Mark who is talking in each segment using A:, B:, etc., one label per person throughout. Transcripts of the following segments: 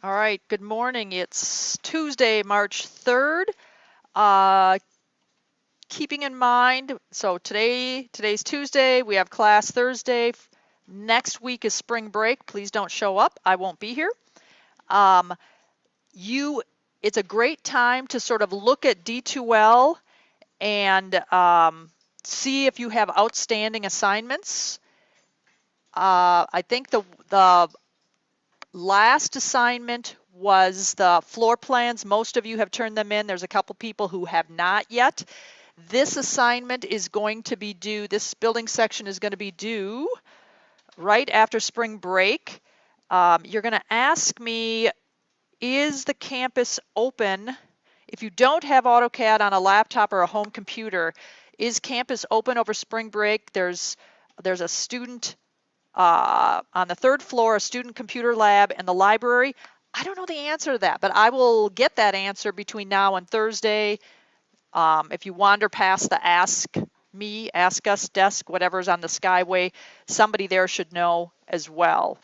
A: All right, good morning. It's Tuesday, March 3rd. Uh, Keeping in mind, so today's Tuesday, we have class Thursday. Next week is spring break. Please don't show up. I won't be here. Um, you, it's a great time to sort of look at D2L and see if you have outstanding assignments. I think the last assignment was the floor plans. Most of you have turned them in. There's a couple people who have not yet. This assignment is going to be due, this building section is going to be due right after spring break. You're going to ask me, is the campus open? If you don't have AutoCAD on a laptop or a home computer, is campus open over spring break? There's a student on the third floor, a student computer lab, and the library. I don't know the answer to that, but I will get that answer between now and Thursday. If you wander past the Ask Me, Ask Us desk, whatever's on the Skyway, somebody there should know as well.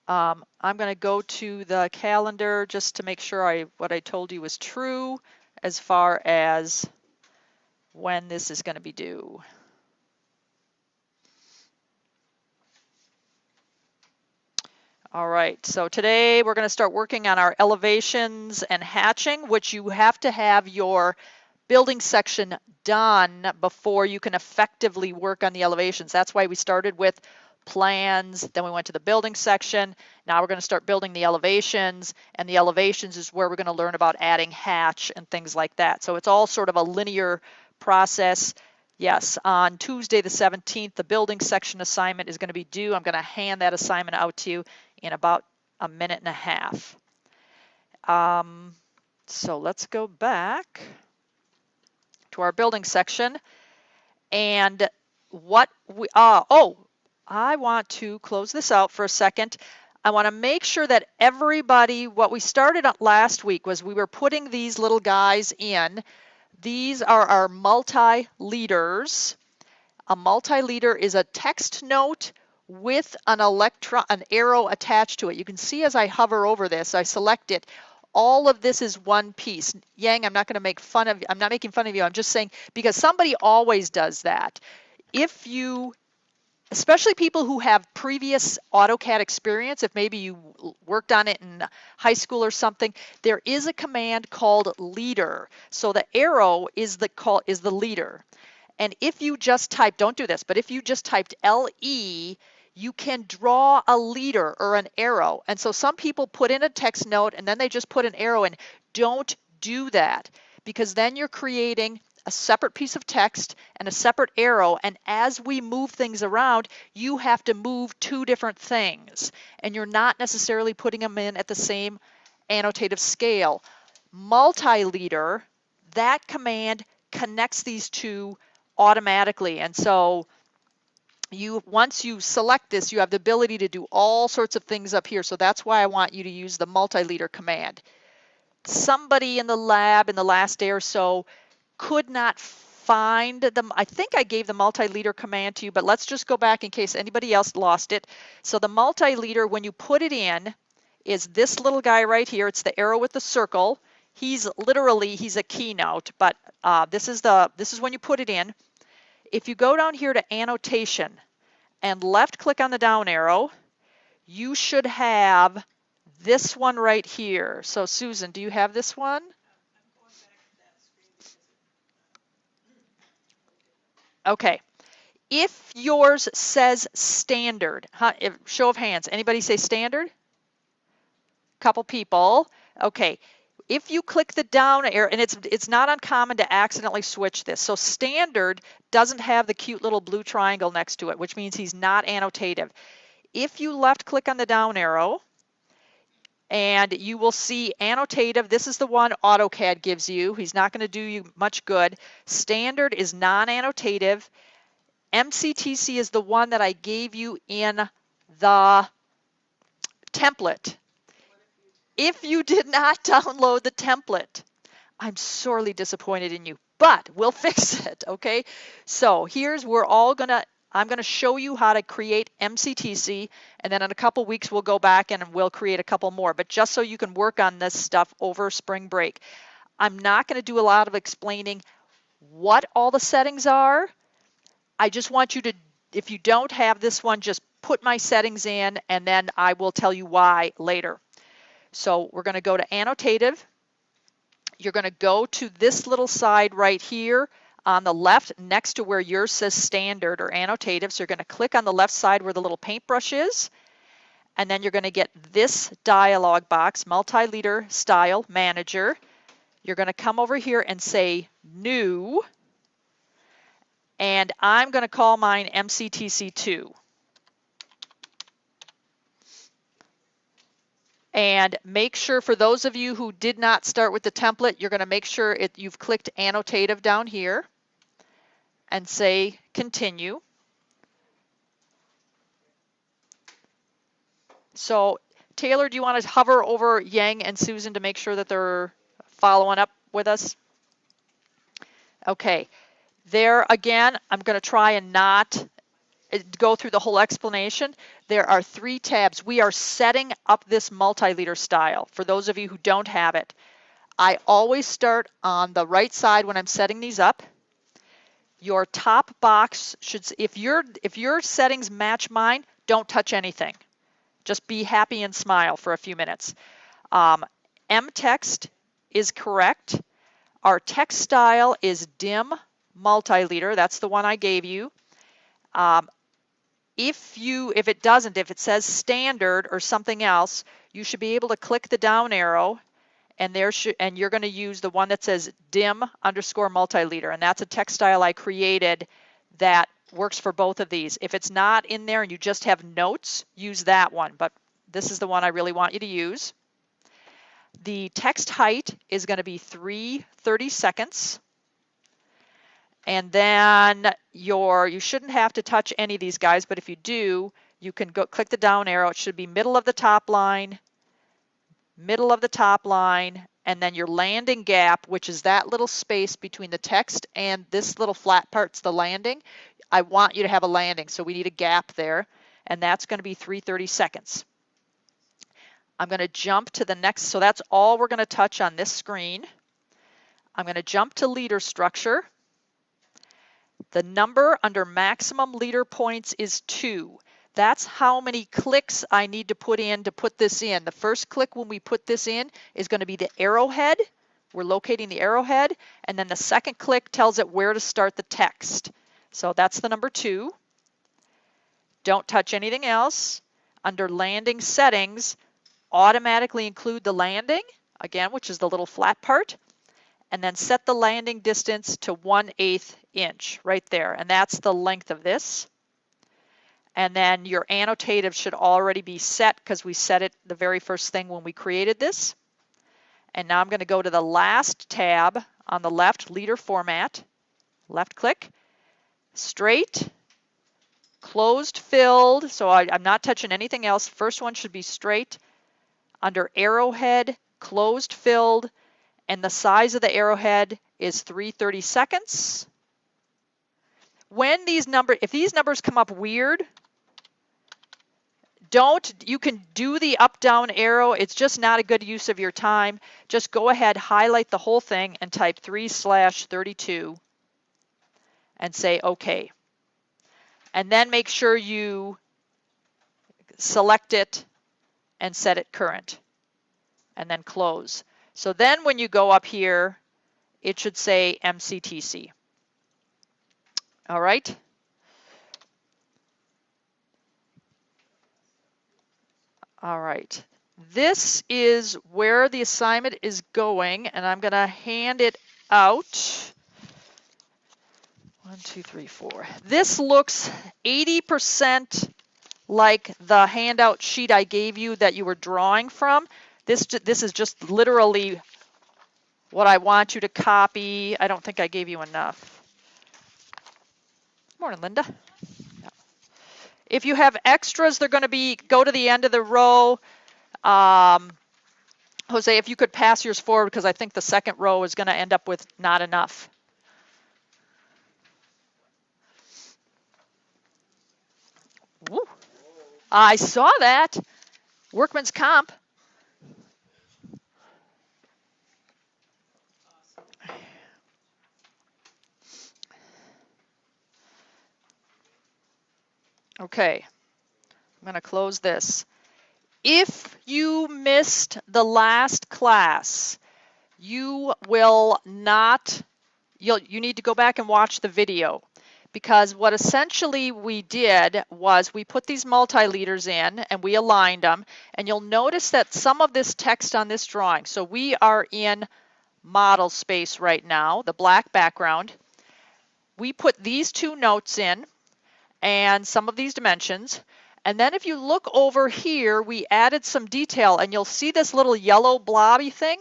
A: I'm going to go to the calendar just to make sure what I told you was true as far as when this is going to be due. All right, so today we're going to start working on our elevations and hatching, which you have to have your building section done before you can effectively work on the elevations. That's why we started with plans, then we went to the building section. Now we're going to start building the elevations, and the elevations is where we're going to learn about adding hatch and things like that. So it's all sort of a linear process. Yes, on Tuesday the 17th, the building section assignment is going to be due. I'm going to hand that assignment out to you in about a minute and a half. So let's go back to our building section. And what we, I want to close this out for a second. I want to make sure that everybody, what we started last week was we were putting these little guys in. These are our multi-leaders. A multi-leader is a text note with an arrow attached to it. You can see as I hover over this, I select it. All of this is one piece. Yang, I'm not going to make fun of you. I'm not making fun of you. I'm just saying because somebody always does that. If you, especially people who have previous AutoCAD experience, if maybe you worked on it in high school or something, there is a command called leader. So the arrow is the leader. And if you just type, don't do this, but if you just typed LE, you can draw a leader or an arrow. And so some people put in a text note and then they just put an arrow in. Don't do that, because then you're creating a separate piece of text and a separate arrow. And as we move things around, you have to move two different things. And you're not necessarily putting them in at the same annotative scale. Multi-leader, that command connects these two automatically. And so once you select this, you have the ability to do all sorts of things up here. So that's why I want you to use the multi-leader command. Somebody in the lab in the last day or so could not find them. I think I gave the multi-leader command to you, but let's just go back in case anybody else lost it. So the multi-leader, when you put it in, is this little guy right here. It's the arrow with the circle. He's a keynote, but this is when you put it in. If you go down here to annotation and left click on the down arrow, you should have this one right here. So Susan, do you have this one? Okay. If yours says standard, show of hands, anybody say standard? Couple people. Okay. If you click the down arrow, and it's not uncommon to accidentally switch this. So standard doesn't have the cute little blue triangle next to it, which means he's not annotative. If you left click on the down arrow, and you will see annotative, this is the one AutoCAD gives you. He's not going to do you much good. Standard is non-annotative. MCTC is the one that I gave you in the template. If you did not download the template, I'm sorely disappointed in you, but we'll fix it, okay? So we're all gonna I'm going to show you how to create MCTC, and then in a couple weeks we'll go back and we'll create a couple more, but just so you can work on this stuff over spring break. I'm not going to do a lot of explaining what all the settings are. I just want you to, if you don't have this one, just put my settings in, and then I will tell you why later. So we're going to go to annotative. You're going to go to this little side right here on the left next to where yours says standard or annotative. So you're going to click on the left side where the little paintbrush is, and then you're going to get this dialog box, multi-leader style manager. You're going to come over here and say new, and I'm going to call mine MCTC2. And make sure, for those of you who did not start with the template, you're going to make sure you've clicked annotative down here and say continue. So Taylor, do you want to hover over Yang and Susan to make sure that they're following up with us? Okay, there again, I'm going to try and not go through the whole explanation. There are 3 tabs. We are setting up this multi-leader style. For those of you who don't have it, I always start on the right side when I'm setting these up. Your top box should, if your settings match mine, don't touch anything. Just be happy and smile for a few minutes. M text is correct. Our text style is dim multi-leader. That's the one I gave you. If it says standard or something else, you should be able to click the down arrow, and you're going to use the one that says dim _ multi-leader, and that's a text style I created that works for both of these. If it's not in there and you just have notes, use that one, but this is the one I really want you to use. The text height is going to be 330 seconds. And then you shouldn't have to touch any of these guys, but if you do, you can go click the down arrow. It should be middle of the top line, and then your landing gap, which is that little space between the text and this little flat part's the landing. I want you to have a landing, so we need a gap there, and that's going to be 330 seconds. I'm going to jump to the next, so that's all we're going to touch on this screen. I'm going to jump to leader structure. The number under maximum leader points is 2. That's how many clicks I need to put this in. The first click when we put this in is going to be the arrowhead. We're locating the arrowhead, and then the second click tells it where to start the text. So that's the number 2. Don't touch anything else. Under landing settings, automatically include the landing, again, which is the little flat part, and then set the landing distance to 1/8 inch right there, and that's the length of this. And then your annotative should already be set because we set it the very first thing when we created this. And now I'm going to go to the last tab on the left, leader format, left click, straight, closed filled, so I'm not touching anything else. First one should be straight. Under arrowhead, closed filled, and the size of the arrowhead is 330 seconds. If these numbers come up weird, you can do the up down arrow. It's just not a good use of your time. Just go ahead, highlight the whole thing and type 3/32 and say OK. And then make sure you select it and set it current, and then close. So then when you go up here, it should say MCTC. All right. All right. This is where the assignment is going, and I'm going to hand it out. 1, 2, 3, 4. This looks 80% like the handout sheet I gave you that you were drawing from. This is just literally what I want you to copy. I don't think I gave you enough. Morning, Linda. Yeah. If you have extras, they're going to go to the end of the row. Jose, if you could pass yours forward, because I think the second row is going to end up with not enough. I saw that. Workman's comp. Okay, I'm going to close this. If you missed the last class, you will not, you need to go back and watch the video, because what essentially we did was we put these multi-leaders in and we aligned them, and you'll notice that some of this text on this drawing, so we are in model space right now, the black background. We put these two notes in and some of these dimensions. And then if you look over here, we added some detail, and you'll see this little yellow blobby thing.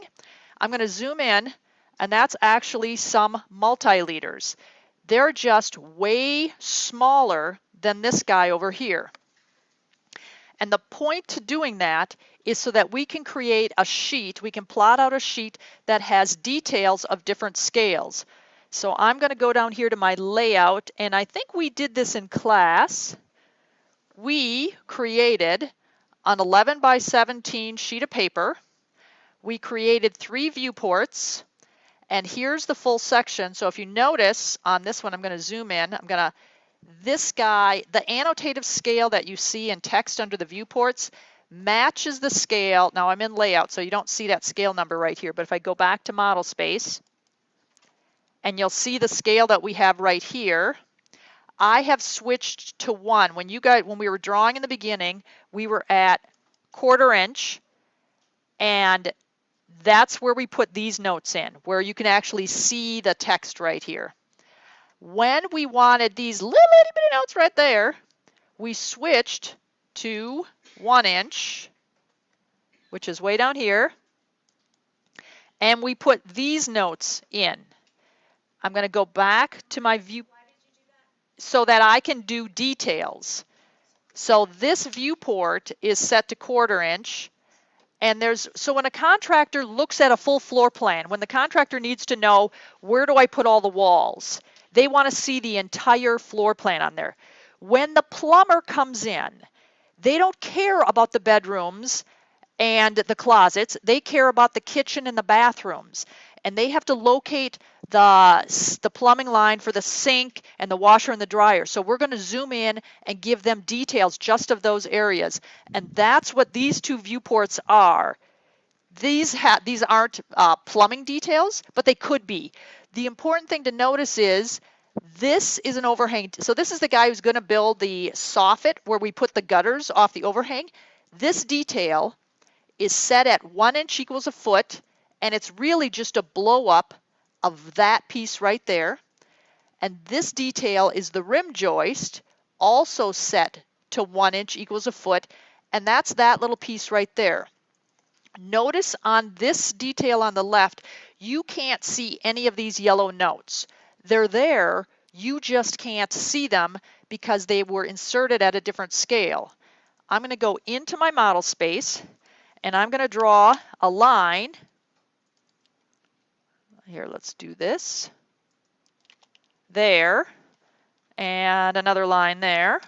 A: I'm going to zoom in, and that's actually some multi-leaders. They're just way smaller than this guy over here. And the point to doing that is so that we can create a sheet, we can plot out a sheet that has details of different scales. So I'm going to go down here to my layout, and I think we did this in class. We created an 11 by 17 sheet of paper. We created 3 viewports, and here's the full section. So if you notice on this one, I'm going to zoom in. This guy, the annotative scale that you see in text under the viewports matches the scale. Now I'm in layout, so you don't see that scale number right here, but if I go back to model space, and you'll see the scale that we have right here, I have switched to 1. When we were drawing in the beginning, we were at 1/4 inch, and that's where we put these notes in, where you can actually see the text right here. When we wanted these little itty bitty notes right there, we switched to 1 inch, which is way down here, and we put these notes in. I'm going to go back to my view so that I can do details. So this viewport is set to 1/4 inch. And so when a contractor looks at a full floor plan, when the contractor needs to know, where do I put all the walls? They want to see the entire floor plan on there. When the plumber comes in, they don't care about the bedrooms and the closets. They care about the kitchen and the bathrooms. And they have to locate the plumbing line for the sink and the washer and the dryer. So we're going to zoom in and give them details just of those areas. And that's what these 2 viewports are. These aren't plumbing details, but they could be. The important thing to notice is this is an overhang. So this is the guy who's going to build the soffit where we put the gutters off the overhang. This detail is set at 1 inch equals a foot, and it's really just a blow up of that piece right there. And this detail is the rim joist, also set to 1 inch equals a foot, and that's that little piece right there. Notice on this detail on the left, you can't see any of these yellow notes. They're there, you just can't see them because they were inserted at a different scale. I'm going to go into my model space, and I'm going to draw a line. Here, let's do this. There, and another line there.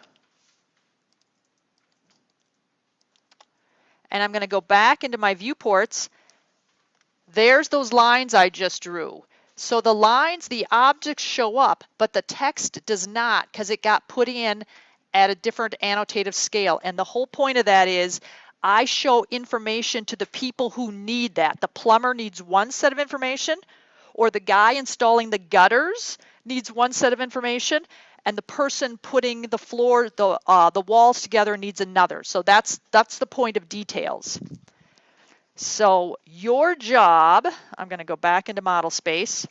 A: And I'm going to go back into my viewports. There's those lines I just drew. So the lines, the objects show up, but the text does not, because it got put in at a different annotative scale. And the whole point of that is I show information to the people who need that. The plumber needs one set of information, or the guy installing the gutters needs one set of information, and the person putting the floor, the walls together needs another. So that's the point of details. So your job, I'm going to go back into model space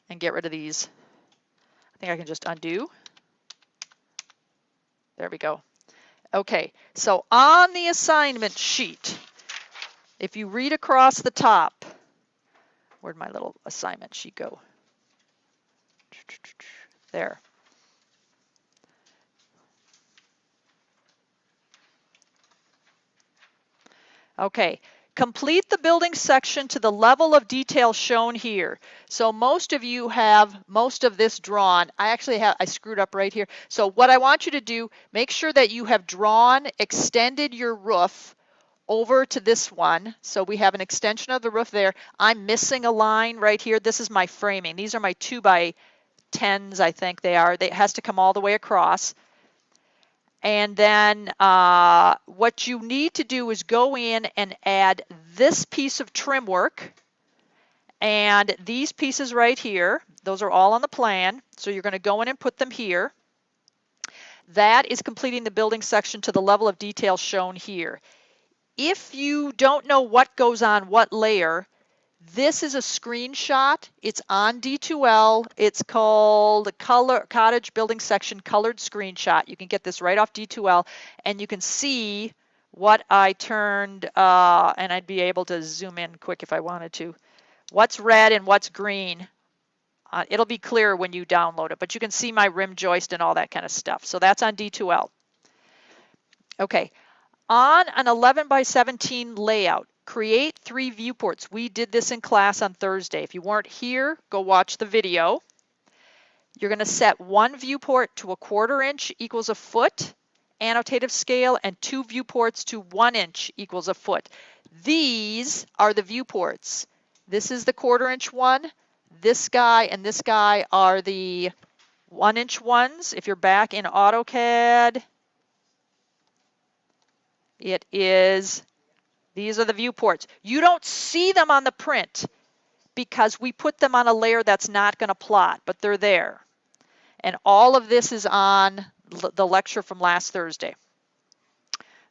A: and get rid of these. I think I can just undo. There we go. Okay, so on the assignment sheet, if you read across the top, where'd my little assignment sheet go? There. Okay, Complete the building section to the level of detail shown here. So most of you have most of this drawn. I screwed up right here. So what I want you to do, make sure that you have extended your roof over to this one. So we have an extension of the roof there. I'm missing a line right here. This is my framing. These are my 2x10s, I think they are. It has to come all the way across. And then what you need to do is go in and add this piece of trim work and these pieces right here. Those are all on the plan. So you're going to go in and put them here. That is completing the building section to the level of detail shown here. If you don't know what goes on what layer, this is a screenshot. It's on D2L. It's called Cottage Building Section Colored Screenshot. You can get this right off D2L, and you can see what I turned, and I'd be able to zoom in quick if I wanted to. What's red and what's green. It'll be clear when you download it, but you can see my rim joist and all that kind of stuff. So that's on D2L. Okay, on an 11x17 layout, create 3 viewports. We did this in class on Thursday. If you weren't here, go watch the video. You're going to set 1 viewport to 1/4 inch equals a foot annotative scale and 2 viewports to 1 inch equals a foot. These are the viewports. This is the 1/4 inch one. This guy and this guy are the 1 inch ones. If you're back in AutoCAD, these are the viewports. You don't see them on the print because we put them on a layer that's not going to plot, but they're there. And all of this is on the lecture from last Thursday.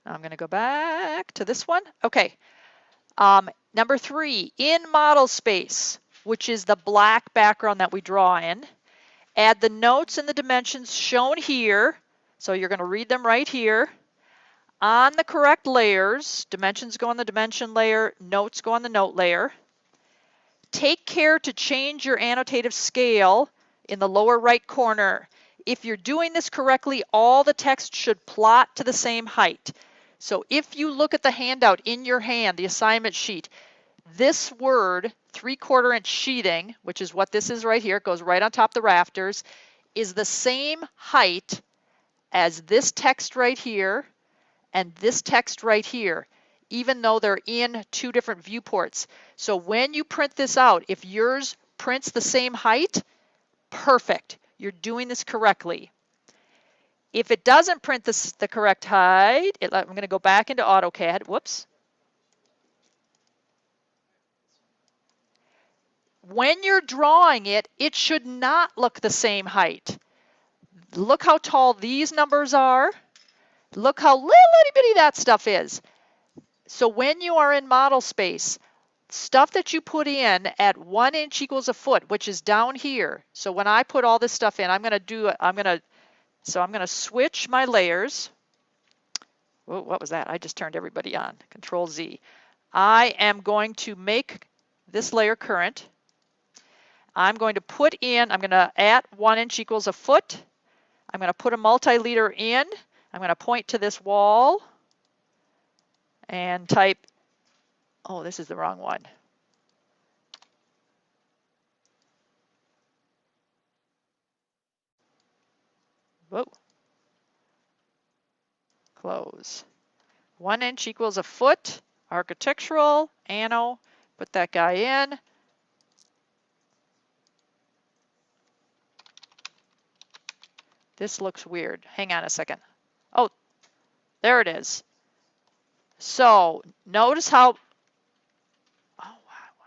A: Now I'm going to go back to this one. Okay. Number 3, in model space, which is the black background that we draw in, add the notes and the dimensions shown here. So you're going to read them right here. On the correct layers, dimensions go on the dimension layer, notes go on the note layer. Take care to change your annotative scale in the lower right corner. If you're doing this correctly, all the text should plot to the same height. So if you look at the handout in your hand, the assignment sheet, this word, 3/4 inch sheathing, which is what this is right here, it goes right on top of the rafters, is the same height as this text right here and this text right here, even though they're in 2 different viewports. So when you print this out, if yours prints the same height, perfect. You're doing this correctly. If it doesn't print the correct height, I'm going to go back into AutoCAD. Whoops. When you're drawing it, it should not look the same height. Look how tall these numbers are. Look how little itty bitty that stuff is. So when you are in model space, stuff that you put in at 1 inch equals a foot, which is down here. So when I put all this stuff in, I'm going to switch my layers. Whoa, what was that? I just turned everybody on. Control Z. I am going to make this layer current. I'm going to at 1 inch equals a foot. I'm going to put a multi-leader in. I'm going to point to this wall and type, oh, this is the wrong one. Whoa. Close. 1 inch equals a foot. Architectural, anno, put that guy in. This looks weird. Hang on a second. Oh, there it is. So notice how, oh wow,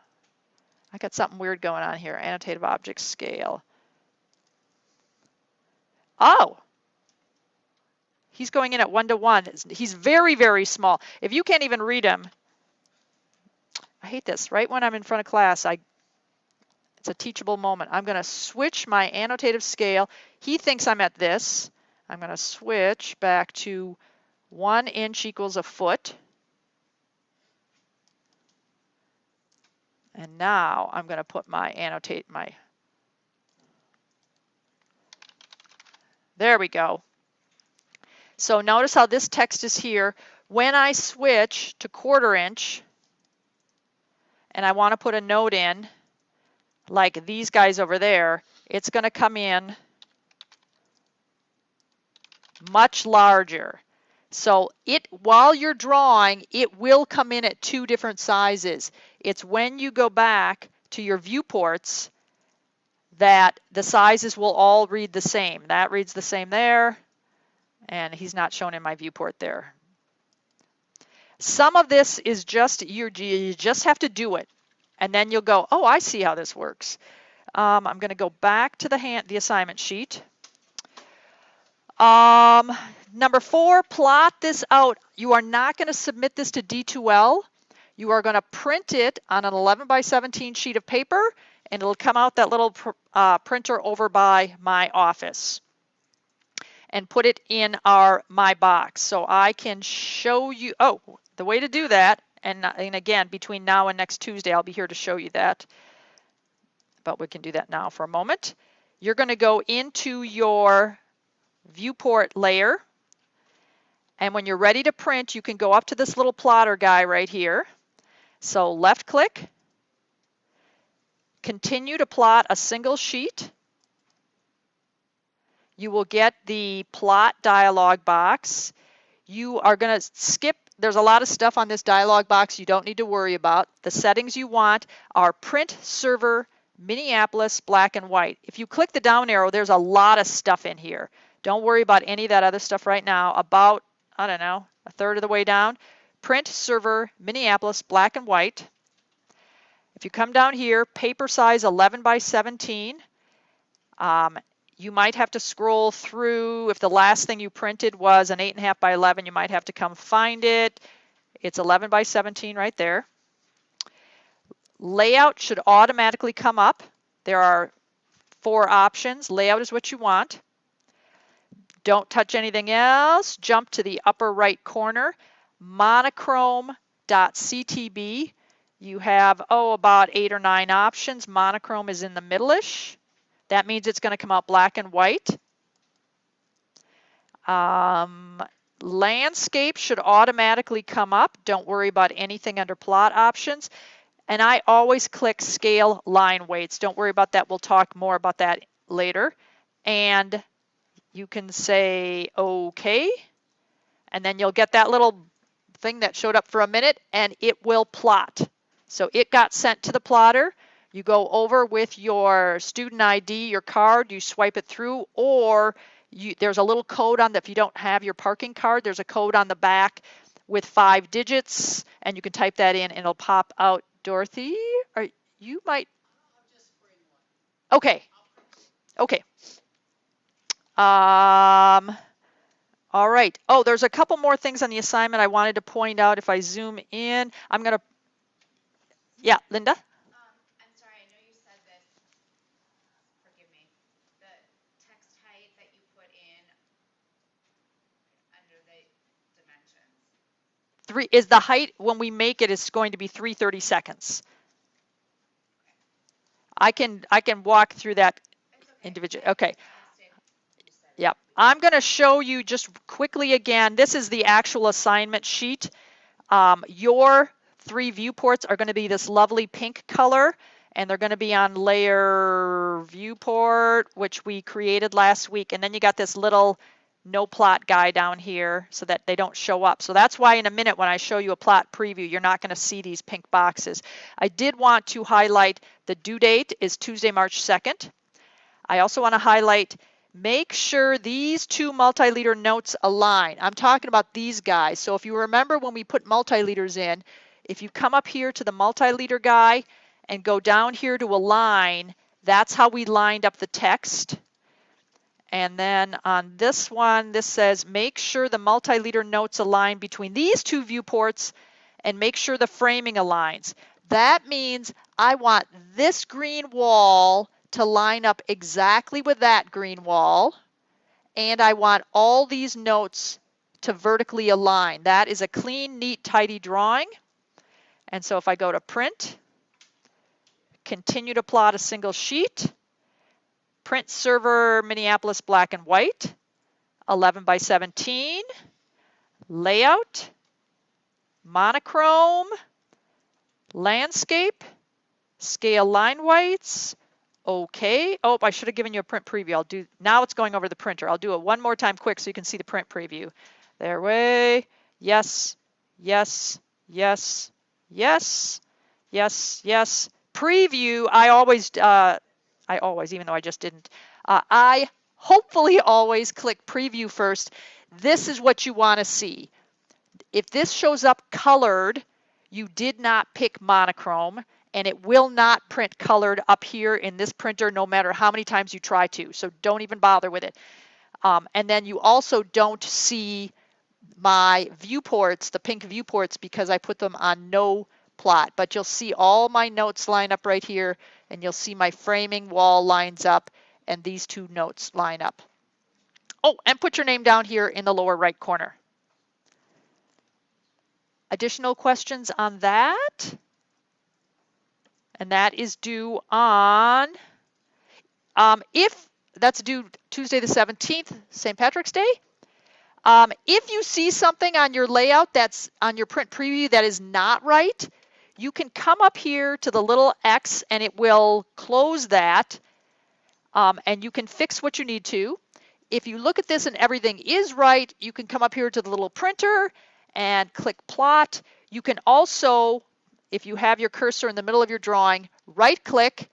A: I got something weird going on here. Annotative object scale. Oh, he's going in at 1 to 1. He's very, very small. If you can't even read him, I hate this. Right when I'm in front of class, it's a teachable moment. I'm going to switch my annotative scale. He thinks I'm at this. I'm going to switch back to 1 inch equals a foot. And now I'm going to put there we go. So notice how this text is here. When I switch to 1/4 inch, and I want to put a note in, like these guys over there, it's going to come in much larger. So while you're drawing, it will come in at 2 different sizes. It's when you go back to your viewports that the sizes will all read the same. That reads the same there, and he's not shown in my viewport there. Some of this is just, you just have to do it, and then you'll go, oh, I see how this works. I'm going to go back to the assignment sheet. Number 4, plot this out. You are not going to submit this to D2L. You are going to print it on an 11 by 17 sheet of paper, and it'll come out that little printer over by my office, and put it in my box. So I can show you, the way to do that, and again, between now and next Tuesday, I'll be here to show you that. But we can do that now for a moment. You're going to go into your viewport layer, and when you're ready to print, you can go up to this little plotter guy right here. So left click, continue to plot a single sheet. You will get the plot dialog box. You are going to skip, there's a lot of stuff on this dialog box you don't need to worry about. The settings you want are print server Minneapolis black and white. If you click the down arrow, there's a lot of stuff in here. Don't worry about any of that other stuff right now. About, I don't know, a third of the way down. Print server Minneapolis black and white. If you come down here, paper size 11 by 17. You might have to scroll through. If the last thing you printed was an 8.5 by 11, you might have to come find it. It's 11 by 17 right there. Layout should automatically come up. There are 4 options. Layout is what you want. Don't touch anything else. Jump to the upper right corner. Monochrome.ctb. You have, about 8 or 9 options. Monochrome is in the middle-ish. That means it's going to come out black and white. Landscape should automatically come up. Don't worry about anything under plot options. And I always click scale line weights. Don't worry about that. We'll talk more about that later. And you can say OK. And then you'll get that little thing that showed up for a minute, and it will plot. So it got sent to the plotter. You go over with your student ID, your card, you swipe it through, or there's a little code on that. If you don't have your parking card, there's a code on the back with 5 digits, and you can type that in, and it'll pop out. Dorothy, or you might. Okay. Okay. All right. Oh, there's a couple more things on the assignment I wanted to point out. If I zoom in, I'm going to. Yeah, Linda?
B: I'm sorry, I know you said this. Forgive me. The text height that you put in under the dimensions.
A: 3 is the height when we make it is going to be 3/32. I can walk through that individually. Okay. Yep. I'm going to show you just quickly again. This is the actual assignment sheet. Your 3 viewports are going to be this lovely pink color, and they're going to be on layer viewport, which we created last week. And then you got this little no plot guy down here so that they don't show up. So that's why in a minute when I show you a plot preview, you're not going to see these pink boxes. I did want to highlight the due date is Tuesday, March 2nd. I also want to highlight, make sure these 2 multi-liter notes align. I'm talking about these guys. So if you remember when we put multi-liters in, if you come up here to the multi-liter guy and go down here to align, that's how we lined up the text. And then on this one, this says, make sure the multi-liter notes align between these 2 viewports and make sure the framing aligns. That means I want this green wall to line up exactly with that green wall, and I want all these notes to vertically align. That is a clean, neat, tidy drawing. And so if I go to print, continue to plot a single sheet, print server Minneapolis black and white, 11 by 17, layout, monochrome, landscape, scale line weights. Okay. Oh, I should have given you a print preview. Now it's going over the printer. I'll do it one more time quick so you can see the print preview. There way. Yes, yes, yes, yes, yes, yes. Preview, I always, even though I just didn't, I hopefully always click preview first. This is what you want to see. If this shows up colored, you did not pick monochrome, and it will not print colored up here in this printer no matter how many times you try to. So don't even bother with it. And then you also don't see my viewports, the pink viewports, because I put them on no plot. But you'll see all my notes line up right here, and you'll see my framing wall lines up, and these two notes line up. Oh, and put your name down here in the lower right corner. Additional questions on that? And that is due on, if that's due Tuesday the 17th, St. Patrick's Day. If you see something on your layout that's on your print preview that is not right, you can come up here to the little X and it will close that, and you can fix what you need to. If you look at this and everything is right, you can come up here to the little printer and click plot. You can also, if you have your cursor in the middle of your drawing, right click,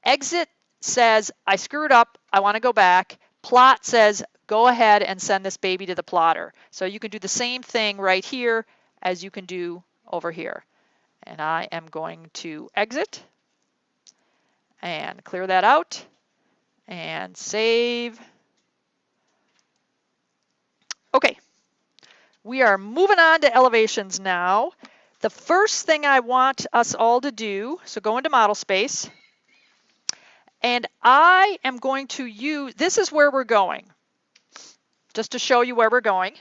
A: exit says, I screwed up, I want to go back. Plot says, go ahead and send this baby to the plotter. So you can do the same thing right here as you can do over here. And I am going to exit and clear that out and save. Okay, we are moving on to elevations now. The first thing I want us all to do, so go into model space, and I am going to use, this is where we're going, just to show you where we're going.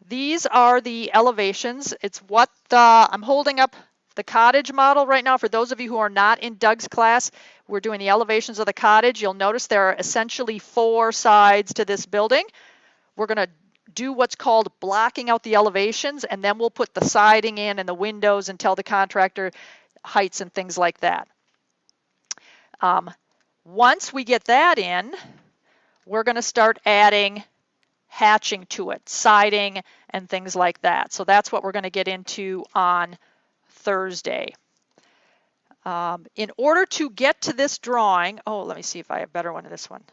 A: These are the elevations. It's what I'm holding up the cottage model right now. For those of you who are not in Doug's class, we're doing the elevations of the cottage. You'll notice there are essentially 4 sides to this building. We're going to do what's called blocking out the elevations, and then we'll put the siding in and the windows and tell the contractor heights and things like that. Once we get that in, we're going to start adding hatching to it, siding and things like that. So that's what we're going to get into on Thursday. In order to get to this drawing, oh, let me see if I have a better one of this one.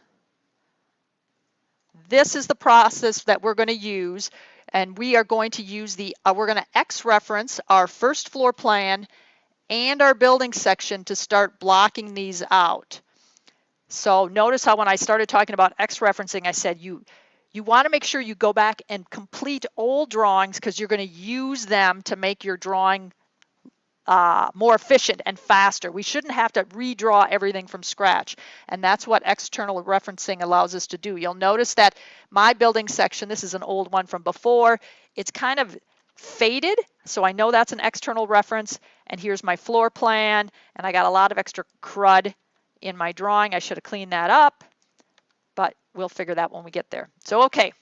A: This is the process that we're going to use, and we are going to use we're going to X-reference our first floor plan and our building section to start blocking these out. So notice how when I started talking about X-referencing, I said you want to make sure you go back and complete old drawings because you're going to use them to make your drawing more efficient and faster. We shouldn't have to redraw everything from scratch, and that's what external referencing allows us to do. You'll notice that my building section, this is an old one from before, it's kind of faded, so I know that's an external reference, and here's my floor plan, and I got a lot of extra crud in my drawing. I should have cleaned that up, but we'll figure that when we get there. So okay,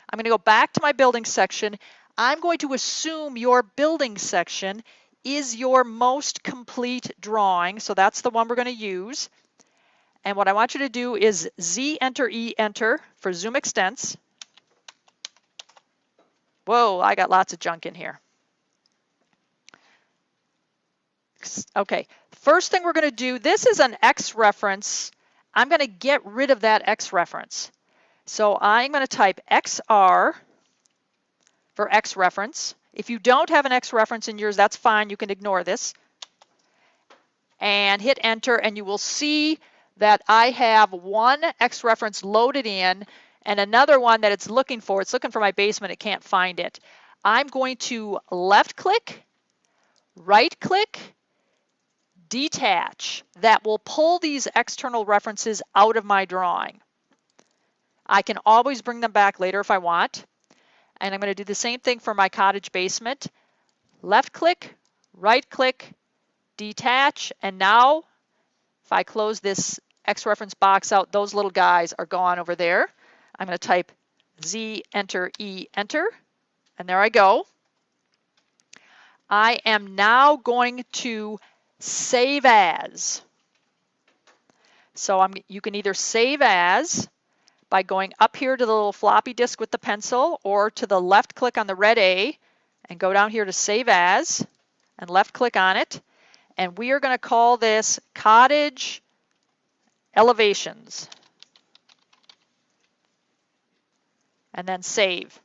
A: I'm going to go back to my building section. I'm going to assume your building section is your most complete drawing, so that's the one we're going to use. And what I want you to do is Z enter E enter for zoom extents. Whoa, I got lots of junk in here. Okay, first thing we're going to do, this is an X reference. I'm going to get rid of that X reference. So I'm going to type XR for X reference. If you don't have an X reference in yours, that's fine. You can ignore this. And hit enter, and you will see that I have one X reference loaded in and another one that it's looking for. It's looking for my basement. It can't find it. I'm going to left click, right click, detach. That will pull these external references out of my drawing. I can always bring them back later if I want. And I'm going to do the same thing for my cottage basement. Left click, right click, detach, and now if I close this X reference box out, those little guys are gone over there. I'm going to type Z enter E enter, and there I go. I am now going to save as. So you can either save as by going up here to the little floppy disk with the pencil, or to the left click on the red A and go down here to save as and left click on it. And we are going to call this cottage elevations and then save.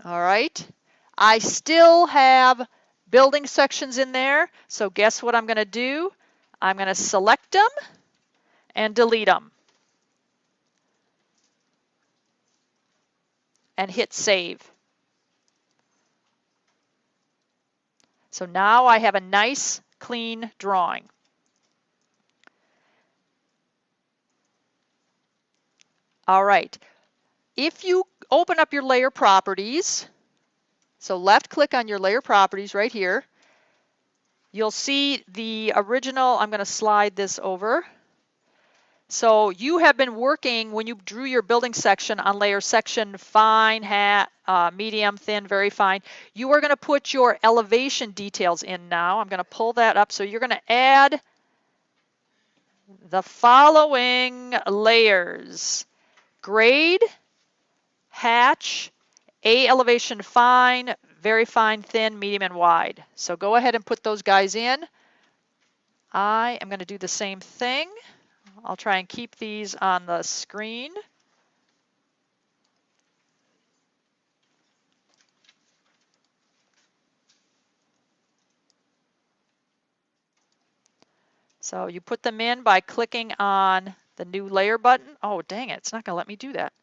A: All right. I still have building sections in there, so guess what I'm going to do? I'm going to select them and delete them and hit save. So now I have a nice clean drawing. All right. If you open up your layer properties, so left click on your layer properties right here, you'll see the original. I'm going to slide this over. So you have been working, when you drew your building section, on layer section fine, medium, thin, very fine. You are going to put your elevation details in now. I'm going to pull that up. So you're going to add the following layers: grade, hatch, A elevation fine, very fine, thin, medium, and wide. So go ahead and put those guys in. I am going to do the same thing. I'll try and keep these on the screen. So you put them in by clicking on the new layer button. Oh, dang it, it's not going to let me do that.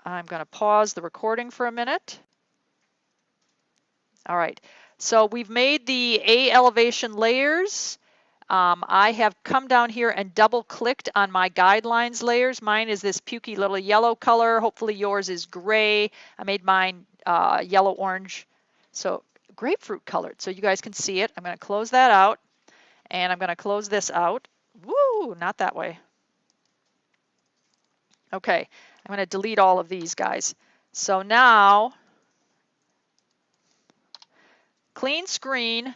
A: I'm going to pause the recording for a minute. All right, so we've made the A elevation layers. I have come down here and double clicked on my guidelines layers. Mine is this pukey little yellow color. Hopefully yours is gray. I made mine yellow orange, so grapefruit colored, so you guys can see it. I'm going to close that out, and I'm going to close this out. Woo, not that way. Okay, I'm going to delete all of these guys. So now, clean screen,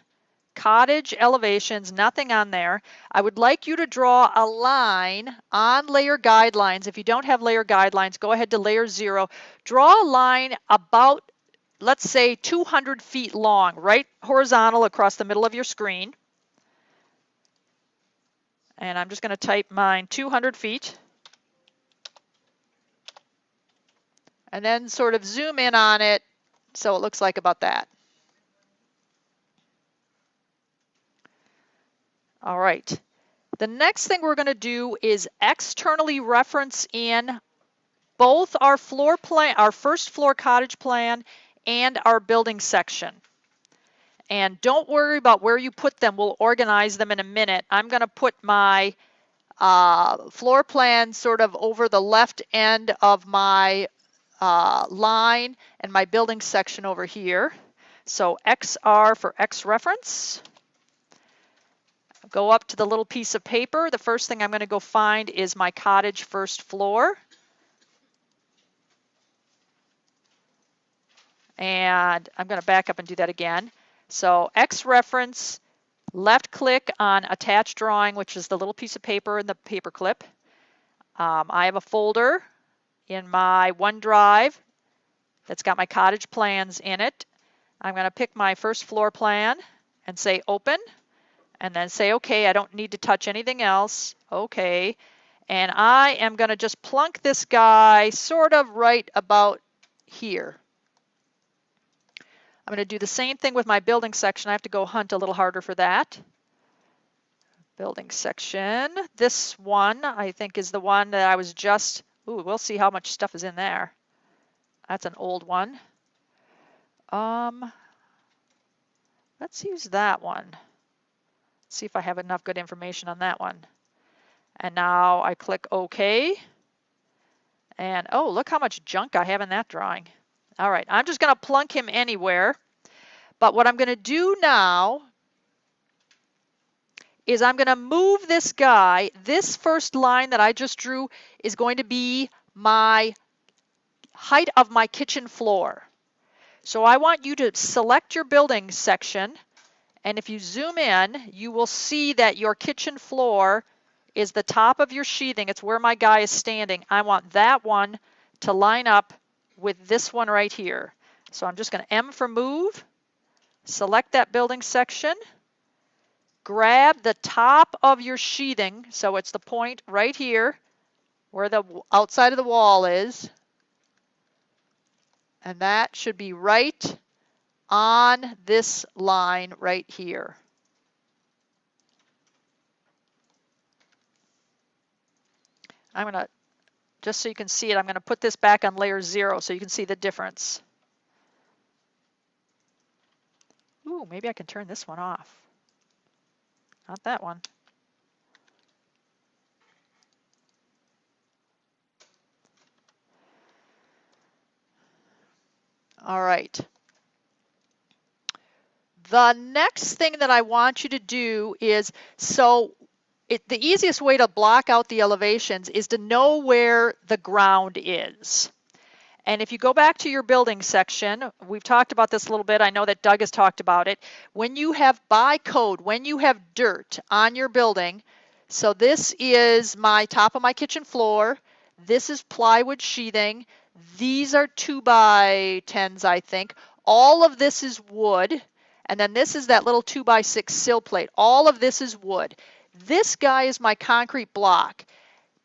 A: cottage elevations, nothing on there. I would like you to draw a line on layer guidelines. If you don't have layer guidelines, go ahead to layer 0. Draw a line about, let's say, 200 feet long, right horizontal across the middle of your screen. And I'm just going to type mine 200 feet. And then sort of zoom in on it so it looks like about that. All right. The next thing we're going to do is externally reference in both our floor plan, our first floor cottage plan, and our building section. And don't worry about where you put them. We'll organize them in a minute. I'm going to put my floor plan sort of over the left end of my line, and my building section over here. So XR for X reference. Go up to the little piece of paper. The first thing I'm going to go find is my cottage first floor. And I'm going to back up and do that again. So X reference, left click on attach drawing, which is the little piece of paper in the paper clip. I have a folder in my OneDrive that's got my cottage plans in it. I'm going to pick my first floor plan and say open, and then say okay. I don't need to touch anything else. Okay. And I am going to just plunk this guy sort of right about here. I'm going to do the same thing with my building section. I have to go hunt a little harder for that. Building section. This one, I think, is the one that I was just, ooh, we'll see how much stuff is in there. That's an old one. Let's use that one. See if I have enough good information on that one. And now I click OK. And oh, look how much junk I have in that drawing. All right, I'm just going to plunk him anywhere. But what I'm going to do now is I'm going to move this guy. This first line that I just drew is going to be my height of my kitchen floor. So I want you to select your building section, and if you zoom in, you will see that your kitchen floor is the top of your sheathing. It's where my guy is standing. I want that one to line up with this one right here. So I'm just going to M for move, select that building section, grab the top of your sheathing, so it's the point right here where the outside of the wall is, and that should be right on this line right here. I'm going to, just so you can see it, I'm going to put this back on layer 0 so you can see the difference. Ooh, maybe I can turn this one off. Not that one. All right. The next thing that I want you to do is, the easiest way to block out the elevations is to know where the ground is. And if you go back to your building section, we've talked about this a little bit. I know that Doug has talked about it. When you have by code, when you have dirt on your building, so this is my top of my kitchen floor. This is plywood sheathing. These are 2x10s, I think. All of this is wood. And then this is that little 2x6 sill plate. All of this is wood. This guy is my concrete block.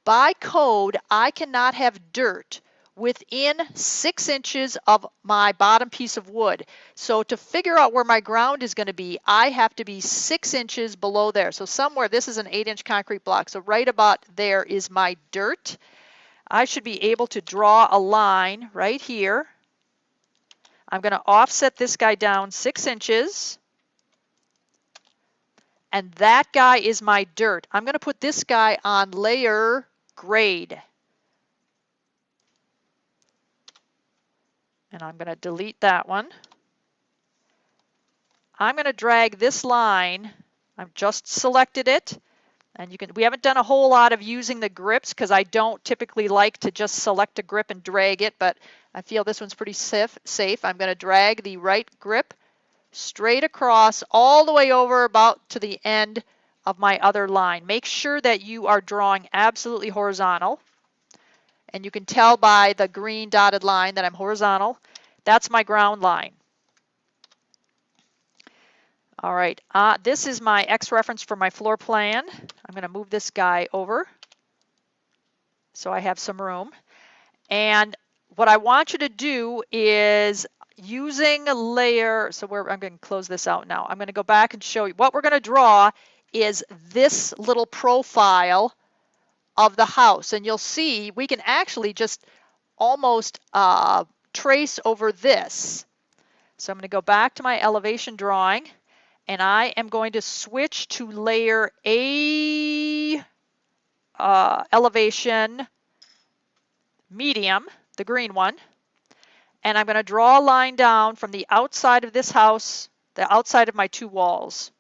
A: By code, I cannot have dirt within 6 inches of my bottom piece of wood. So to figure out where my ground is going to be, I have to be 6 inches below there. So somewhere, this is an 8-inch concrete block. So right about there is my dirt. I should be able to draw a line right here. I'm going to offset this guy down 6 inches. And that guy is my dirt. I'm going to put this guy on layer grade. And I'm going to delete that one. I'm going to drag this line. I've just selected it. And we haven't done a whole lot of using the grips because I don't typically like to just select a grip and drag it, but I feel this one's pretty safe. I'm going to drag the right grip straight across all the way over about to the end of my other line. Make sure that you are drawing absolutely horizontal. And you can tell by the green dotted line that I'm horizontal. That's my ground line. All right, this is my X reference for my floor plan. I'm going to move this guy over so I have some room. And what I want you to do is using a layer, I'm going to close this out now. I'm going to go back and show you. What we're going to draw is this little profile of the house. And you'll see we can actually just almost trace over this. So I'm going to go back to my elevation drawing, and I am going to switch to layer A elevation medium, the green one, and I'm going to draw a line down from the outside of this house, the outside of my 2 walls,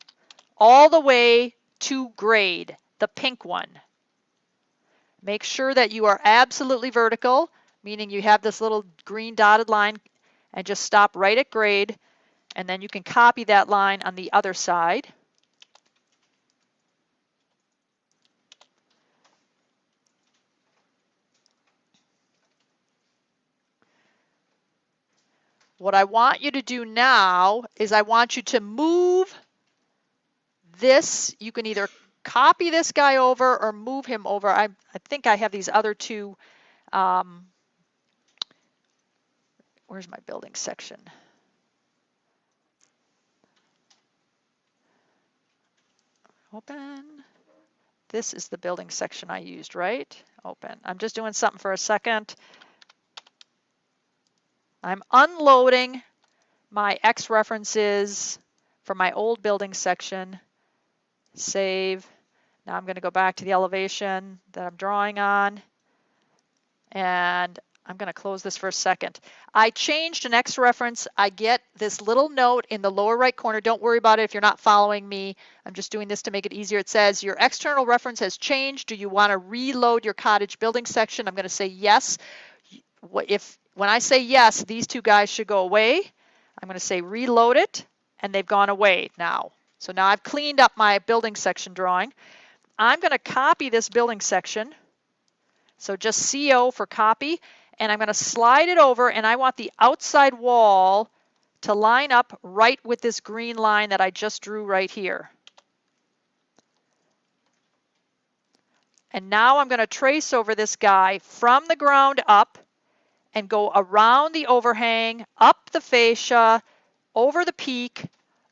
A: all the way to grade, the pink one. Make sure that you are absolutely vertical, meaning you have this little green dotted line, and just stop right at grade, and then you can copy that line on the other side. What I want you to do now is I want you to move this. You can either copy this guy over or move him over. I think I have these other 2. Where's my building section? Open. This is the building section I used, right? Open. I'm just doing something for a second. I'm unloading my X references from my old building section. Save. Now I'm going to go back to the elevation that I'm drawing on. And I'm going to close this for a second. I changed an X reference. I get this little note in the lower right corner. Don't worry about it if you're not following me. I'm just doing this to make it easier. It says your external reference has changed. Do you want to reload your cottage building section? I'm going to say yes. When I say yes, these two guys should go away. I'm going to say reload it, and they've gone away now. So now I've cleaned up my building section drawing. I'm going to copy this building section. So just CO for copy, and I'm going to slide it over, and I want the outside wall to line up right with this green line that I just drew right here. And now I'm going to trace over this guy from the ground up and go around the overhang, up the fascia, over the peak,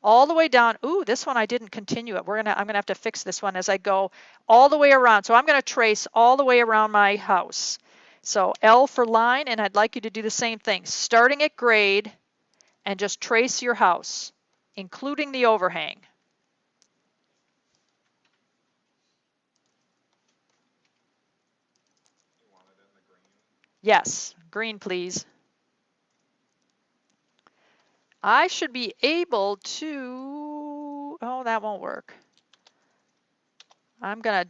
A: all the way down. Ooh, this one I didn't continue it. I'm gonna have to fix this one as I go all the way around. So I'm gonna trace all the way around my house. So L for line, and I'd like you to do the same thing, starting at grade and just trace your house, including the overhang.
C: You want it in the green?
A: Yes, green please. I should be able to, oh, that won't work. I'm gonna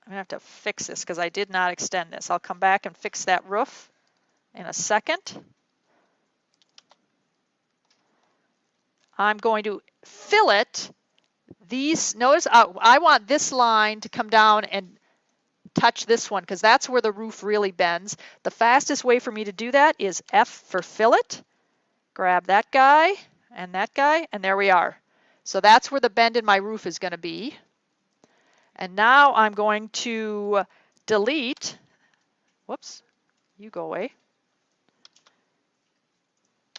A: have to fix this because I did not extend this. I'll come back and fix that roof in a second. I'm going to fillet these. Notice I want this line to come down and touch this one because that's where the roof really bends. The fastest way for me to do that is F for fillet. Grab that guy, and there we are. So that's where the bend in my roof is going to be. And now I'm going to delete. Whoops, you go away.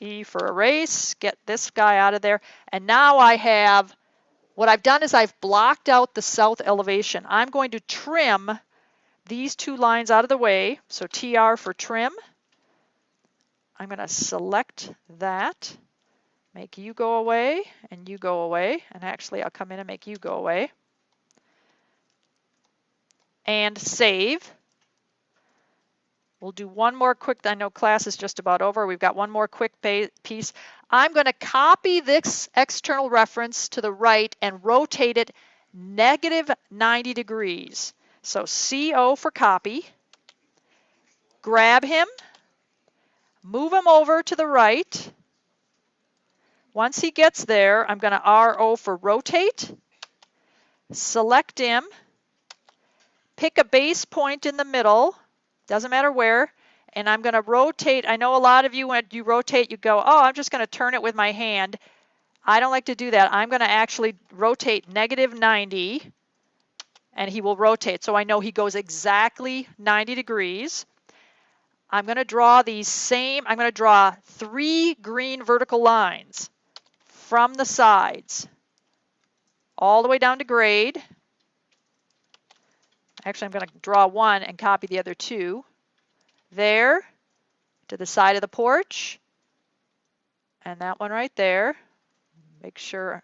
A: E for erase, get this guy out of there. And now what I've done is I've blocked out the south elevation. I'm going to trim these two lines out of the way. So TR for trim. I'm going to select that, make you go away, and you go away. And actually, I'll come in and make you go away. And save. We'll do one more quick, I know class is just about over. We've got one more quick piece. I'm going to copy this external reference to the right and rotate it negative 90 degrees. So CO for copy. Grab him. Move him over to the right. Once he gets there, I'm going to RO for rotate. Select him. Pick a base point in the middle. Doesn't matter where. And I'm going to rotate. I know a lot of you, when you rotate, you go, oh, I'm just going to turn it with my hand. I don't like to do that. I'm going to actually rotate negative 90, and he will rotate. So I know he goes exactly 90 degrees. I'm going to draw I'm going to draw 3 green vertical lines from the sides all the way down to grade. Actually, I'm going to draw one and copy the other 2. There, to the side of the porch, and that one right there. Make sure.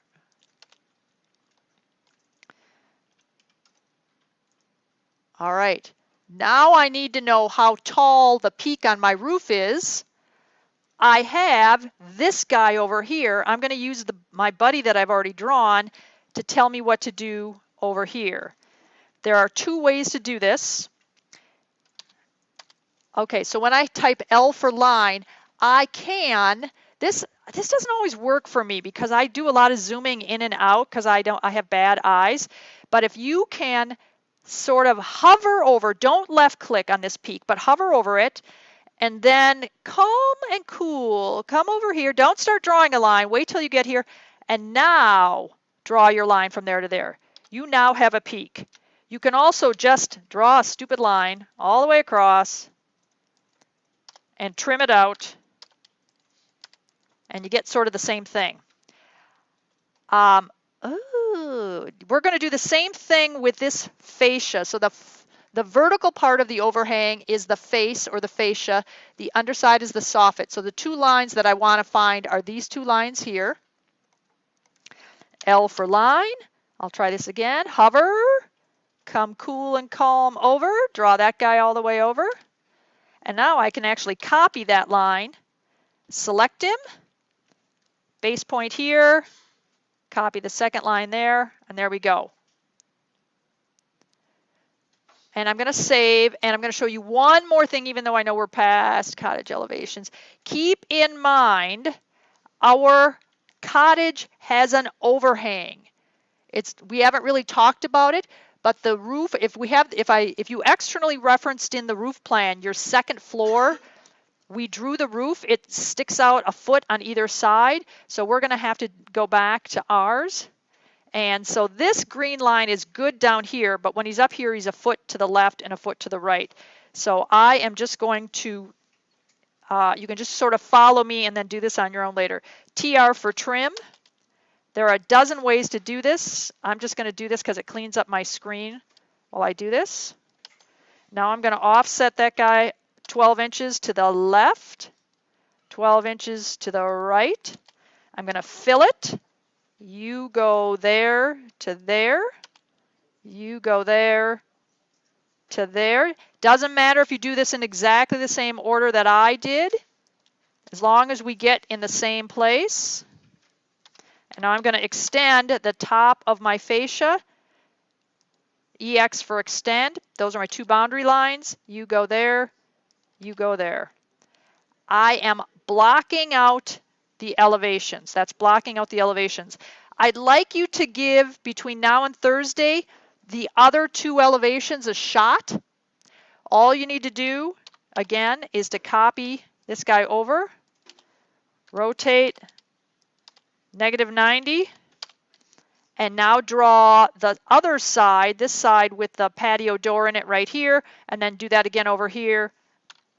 A: All right, now I need to know how tall the peak on my roof is. I have this guy over here. I'm going to use my buddy that I've already drawn to tell me what to do over here. There are 2 ways to do this. Okay, so when I type L for line, I can, this doesn't always work for me because I do a lot of zooming in and out because I have bad eyes. But if you can sort of hover over, don't left click on this peak, but hover over it, and then calm and cool, come over here. Don't start drawing a line. Wait till you get here, and now draw your line from there to there. You now have a peak. You can also just draw a stupid line all the way across and trim it out, and you get sort of the same thing. We're going to do the same thing with this fascia. So the vertical part of the overhang is the face or the fascia. The underside is the soffit. So the 2 lines that I want to find are these 2 lines here. L for line. I'll try this again. Hover. Come cool and calm over. Draw that guy all the way over. And now I can actually copy that line, select him, base point here, copy the second line there, and there we go. And I'm going to save, and I'm going to show you one more thing, even though I know we're past cottage elevations. Keep in mind, our cottage has an overhang. We haven't really talked about it, but the roof, if you externally referenced in the roof plan your second floor, we drew the roof, it sticks out a foot on either side, so we're going to have to go back to ours. And so this green line is good down here, but when he's up here, he's a foot to the left and a foot to the right. So I am just going to, you can just sort of follow me and then do this on your own later. TR for trim. There are a dozen ways to do this. I'm just going to do this because it cleans up my screen while I do this. Now I'm going to offset that guy 12 inches to the left, 12 inches to the right. I'm going to fill it. You go there to there. You go there to there. Doesn't matter if you do this in exactly the same order that I did, as long as we get in the same place. And now I'm going to extend the top of my fascia. EX for extend. Those are my two boundary lines. You go there. You go there. I am blocking out the elevations. That's blocking out the elevations. I'd like you to give, between now and Thursday, the other two elevations a shot. All you need to do, again, is to copy this guy over, rotate -90, and now draw the other side, this side with the patio door in it right here, and then do that again over here.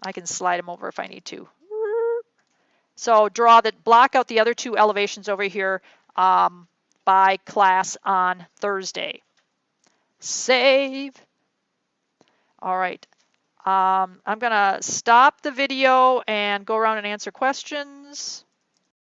A: I can slide them over if I need to. So block out the other two elevations over here by class on Thursday. Save. All right. I'm going to stop the video and go around and answer questions.